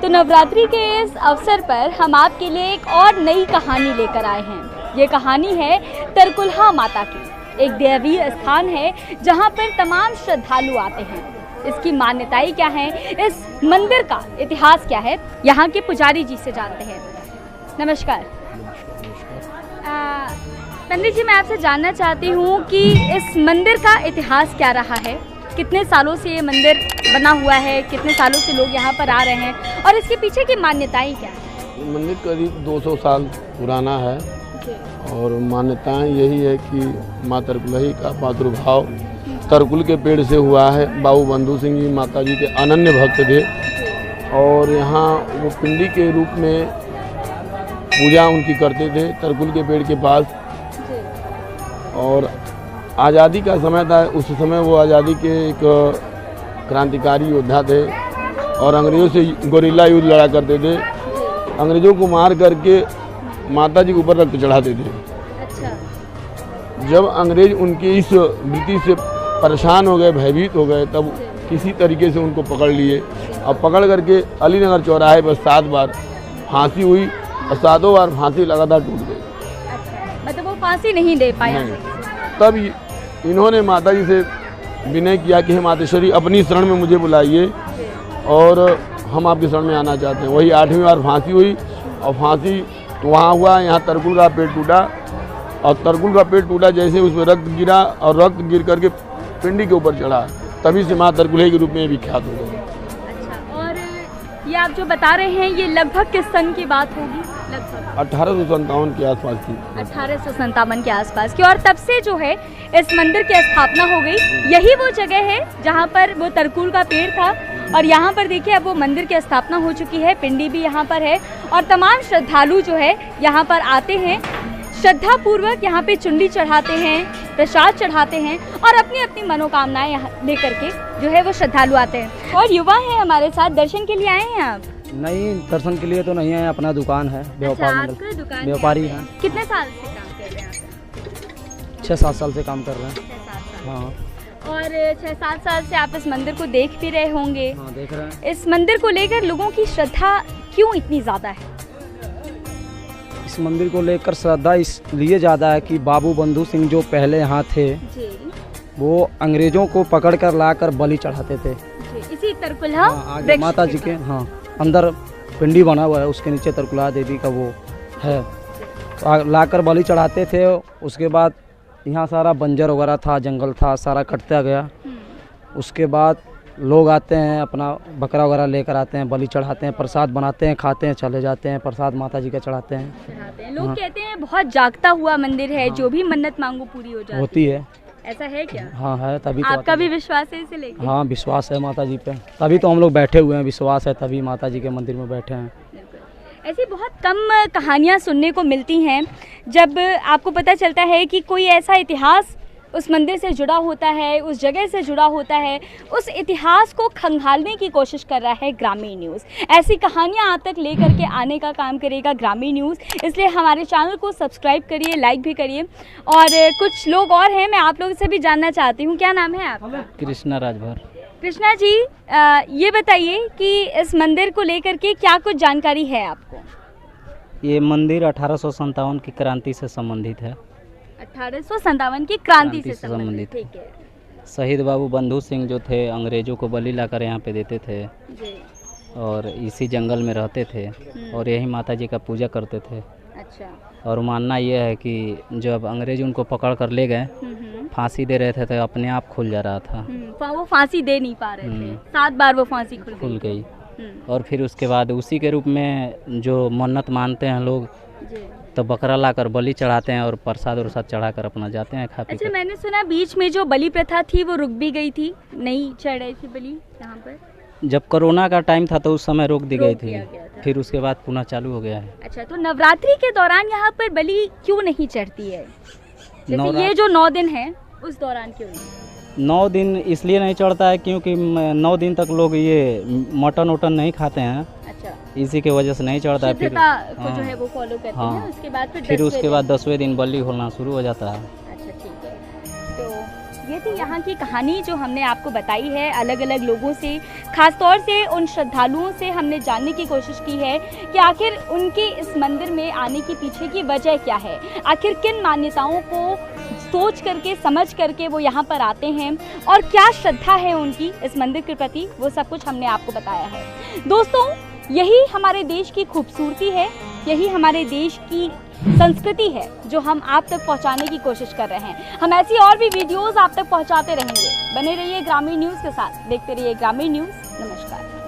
तो नवरात्रि के इस अवसर पर हम आपके लिए एक और नई कहानी लेकर आए हैं। ये कहानी है तरकुलहा माता की। एक दैवीय स्थान है जहाँ पर तमाम श्रद्धालु आते हैं। इसकी मान्यताएं क्या हैं, इस मंदिर का इतिहास क्या है, यहाँ के पुजारी जी से जानते हैं। नमस्कार पंडित जी, मैं आपसे जानना चाहती हूँ कि इस मंदिर का इतिहास क्या रहा है, कितने सालों से ये मंदिर बना हुआ है, कितने सालों से लोग यहाँ पर आ रहे हैं और इसके पीछे की मान्यताएं क्या है? मंदिर करीब 200 साल पुराना है और मान्यताएं यही है कि माँ तरकुलही का प्रादुर्भाव तरकुल के पेड़ से हुआ है। बाबू बंधु सिंह जी माता जी के अनन्य भक्त थे और यहाँ वो पिंडी के रूप में पूजा उनकी करते थे तरकुल के पेड़ के पास। और आज़ादी का समय था, उस समय वो आज़ादी के एक क्रांतिकारी योद्धा थे और अंग्रेज़ों से गोरिल्ला युद्ध लड़ा करते थे। अंग्रेज़ों को मार करके माता जी के ऊपर रक्त चढ़ाते थे। अच्छा। जब अंग्रेज उनकी इस वृत्ति से परेशान हो गए, भयभीत हो गए, तब किसी तरीके से उनको पकड़ लिए और पकड़ करके अलीनगर चौराहे पर 7 बार फांसी हुई और 7 बार फांसी लगातार टूट गई। मतलब वो फांसी नहीं दे पाया। तब इन्होंने माता जी से विनय किया कि हे मातेश्वरी, अपनी शरण में मुझे बुलाइए और हम आपकी शरण में आना चाहते हैं। वही 8वीं बार फांसी हुई और फांसी वहाँ हुआ, यहाँ तरकुल का पेड़ टूटा और तरकुल का पेड़ टूटा जैसे उसमें रक्त गिरा और रक्त गिर करके पिंडी के ऊपर चढ़ा, तभी से माँ तरकुलही के रूप में विख्यात हो गई। अच्छा, और ये आप जो बता रहे हैं ये लगभग किस सन की बात होगी? लगभग 1857 के आसपास की। 1857 के आसपास की। और तब से जो है इस मंदिर की स्थापना हो गई। यही वो जगह है जहाँ पर वो तरकुल का पेड़ था और यहाँ पर देखिए अब वो मंदिर की स्थापना हो चुकी है। पिंडी भी यहाँ पर है और तमाम श्रद्धालु जो है यहाँ पर आते हैं, श्रद्धा पूर्वक यहाँ पे चुनरी चढ़ाते हैं, प्रसाद चढ़ाते हैं और अपनी अपनी मनोकामनाएं यहाँ लेकर के जो है वो श्रद्धालु आते हैं। और युवा है हमारे साथ, दर्शन के लिए आए हैं आप? नहीं, दर्शन के लिए तो नहीं है, अपना दुकान है, व्यापारी हैं। कितने साल से काम कर रहे हैं? 6-7 साल से काम कर रहे हैं। हाँ। और 6-7 साल से आप इस मंदिर को देख भी रहे होंगे। हाँ, देख रहे हैं। इस मंदिर को लेकर लोगों की श्रद्धा क्यों इतनी ज़्यादा है? इस मंदिर को लेकर श्रद्धा इसलिए ज़्यादा है कि बाबू बंधु सिंह जो पहले यहाँ थे जी। वो अंग्रेजों को पकड़ कर लाकर बलि चढ़ाते थे जी। इसी तरकुलहा आगे माता जी के अंदर पिंडी बना हुआ है, उसके नीचे तरकुलहा देवी का वो है, तो लाकर बलि चढ़ाते थे। उसके बाद यहाँ सारा बंजर वगैरह था, जंगल था, सारा कटता गया। उसके बाद लोग आते हैं, अपना बकरा वगैरह लेकर आते हैं, बलि चढ़ाते हैं, प्रसाद बनाते हैं, खाते हैं, चले जाते हैं, प्रसाद माता जी का चढ़ाते हैं। लोग कहते हैं बहुत जागता हुआ मंदिर है, जो भी मन्नत मांगो पूरी हो जाती होती है। ऐसा है क्या? हाँ है, तभी आपका भी विश्वास है इसे लेकर? हाँ, विश्वास है माता जी पे, तभी तो हम लोग बैठे हुए हैं। विश्वास है तभी माता जी के मंदिर में बैठे हैं। ऐसी बहुत कम कहानियाँ सुनने को मिलती हैं जब आपको पता चलता है कि कोई ऐसा इतिहास उस मंदिर से जुड़ा होता है, उस जगह से जुड़ा होता है, उस इतिहास को खंगालने की कोशिश कर रहा है ग्रामीण न्यूज़। ऐसी कहानियाँ आप तक लेकर के आने का काम करेगा ग्रामीण न्यूज़, इसलिए हमारे चैनल को सब्सक्राइब करिए, लाइक भी करिए। और कुछ लोग और हैं, मैं आप लोगों से भी जानना चाहती हूँ, क्या नाम है आपका? कृष्णा राजभर। कृष्णा जी, ये बताइए कि इस मंदिर को लेकर के क्या कुछ जानकारी है आपको? ये मंदिर 1857 की क्रांति से संबंधित है। 1857 की क्रांति से संबंधित। ठीक है। शहीद बाबू बंधु सिंह जो थे, अंग्रेजों को बलि लाकर यहाँ पे देते थे जी। और इसी जंगल में रहते थे और यही माता जी का पूजा करते थे। अच्छा। और मानना यह है कि जब अंग्रेज उनको पकड़ कर ले गए, फांसी दे रहे थे तो अपने आप खुल जा रहा था। वो फांसी दे नहीं पा रहे थे, 7 बार वो फांसी खुल गई। और फिर उसके बाद उसी के रूप में जो मन्नत मानते हैं लोग, तो बकरा लाकर बलि चढ़ाते हैं और प्रसाद उरसाद चढ़ाकर अपना जाते हैं खा पी। अच्छा, मैंने सुना बीच में जो बलि प्रथा थी वो रुक भी गई थी, नहीं चढ़ रही थी बलि यहाँ पर? जब कोरोना का टाइम था तो उस समय रोक दी गई थी, फिर उसके बाद पुनः चालू हो गया है। अच्छा, तो नवरात्रि के दौरान यहाँ पर बलि क्यों नहीं चढ़ती है? जैसे ये जो 9 दिन है उस दौरान क्यों नहीं? 9 दिन इसलिए नहीं चढ़ता है क्योंकि 9 दिन तक लोग ये मटन वटन नहीं खाते हैं। अच्छा। इसी की वजह से नहीं चढ़ता है। फिर को जो है वो फॉलो करते हैं। उसके बाद फिर उसके बाद 10वें दिन बलि होना शुरू हो जाता है। अच्छा, ठीक है। तो ये थी यहाँ की कहानी जो हमने आपको बताई है, अलग अलग लोगों से, खास तौर से उन श्रद्धालुओं से हमने जानने की कोशिश की है कि आखिर उनके इस मंदिर में आने के पीछे की वजह क्या है, आखिर किन मान्यताओं को सोच करके समझ करके वो यहाँ पर आते हैं और क्या श्रद्धा है उनकी इस मंदिर के प्रति, वो सब कुछ हमने आपको बताया है। दोस्तों, यही हमारे देश की खूबसूरती है, यही हमारे देश की संस्कृति है जो हम आप तक पहुंचाने की कोशिश कर रहे हैं। हम ऐसी और भी वीडियोस आप तक पहुंचाते रहेंगे। बने रहिए ग्रामीण न्यूज़ के साथ, देखते रहिए ग्रामीण न्यूज़। नमस्कार।